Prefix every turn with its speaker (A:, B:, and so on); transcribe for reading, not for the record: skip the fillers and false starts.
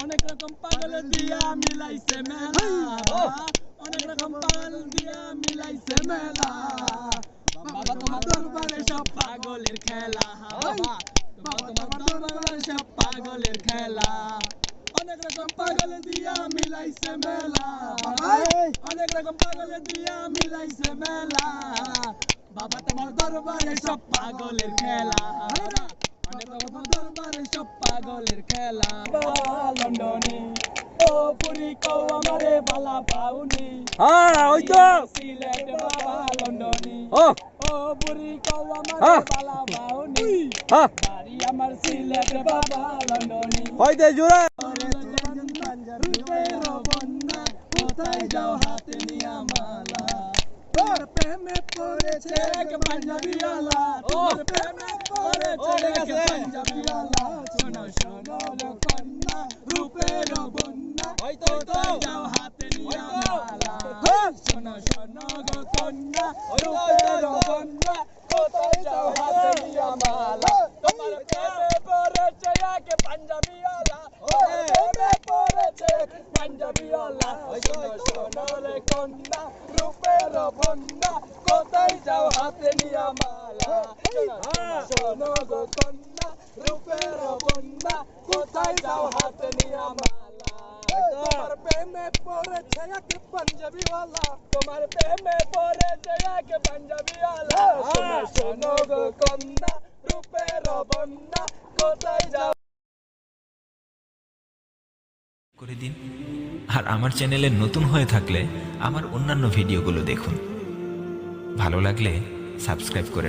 A: অনেক রকম পাগল দিয়া মিলাইছে মেলা, অনেক রকম পাগল দিয়া মিলাইছে মেলা। বাবা তোমার দরবারে সব পাগলের খেলা, বাবা তোমার দরবারে সব পাগলের খেলা। অনেক রকম পাগল দিয়া মিলাইছে মেলা, অনেক রকম পাগল দিয়া মিলাইছে মেলা। বাবা তোমার দরবারে সব পাগলের খেলা, অনেক রকম দরবারে সব পাগলের খেলা। লন্ডনে ও পুরি কও আমারে বালা পাউনি,
B: ওই তো
A: সিলেট বাবা লন্ডনে
B: ও
A: ও পুরি কও আমারে বালা পাউনি, বাড়ি আমার সিলেট বাবা লন্ডনে।
B: ওই দে জোরে
A: রূপের বন্যা কোথায় যাও হাতে নিয়া মালা, তোর প্রেমে পড়েছে এক পাঞ্জাবিওয়ালা, তোর প্রেমে পড়েছে এক পাঞ্জাবিওয়ালা। শোনো শোনো গো কন্যা রূপের বন্যা কোথায় যাও হাতে নিয়া মালা, শোনো শোনো গো কন্যা রূপের বন্যা কোথায় যাও হাতে নিয়া মালা। তোমার প্রেমে পড়েছে এক পাঞ্জাবিওয়ালা, প্রেমে পড়েছে পাঞ্জাবিওয়ালা। শোনো শোনো রে কন্যা রূপের বন্যা কোথায় যাও হাতে নিয়া মালা, শোনো গো কন্যা রূপের বন্যা কোথায় যাও হাতে নিয়া মালা। তোমার প্রেমে পড়েছে এক পাঞ্জাবিওয়ালা, তোমার প্রেমে পড়েছে এক পাঞ্জাবিওয়ালা। শোনো শোনো গো কন্যা রূপের বন্যা কোথায় যাও
C: করে দিন। আর আমার চ্যানেলে নতুন হয়ে থাকলে আমার অন্যান্য ভিডিওগুলো দেখুন, ভালো লাগলে সাবস্ক্রাইব করে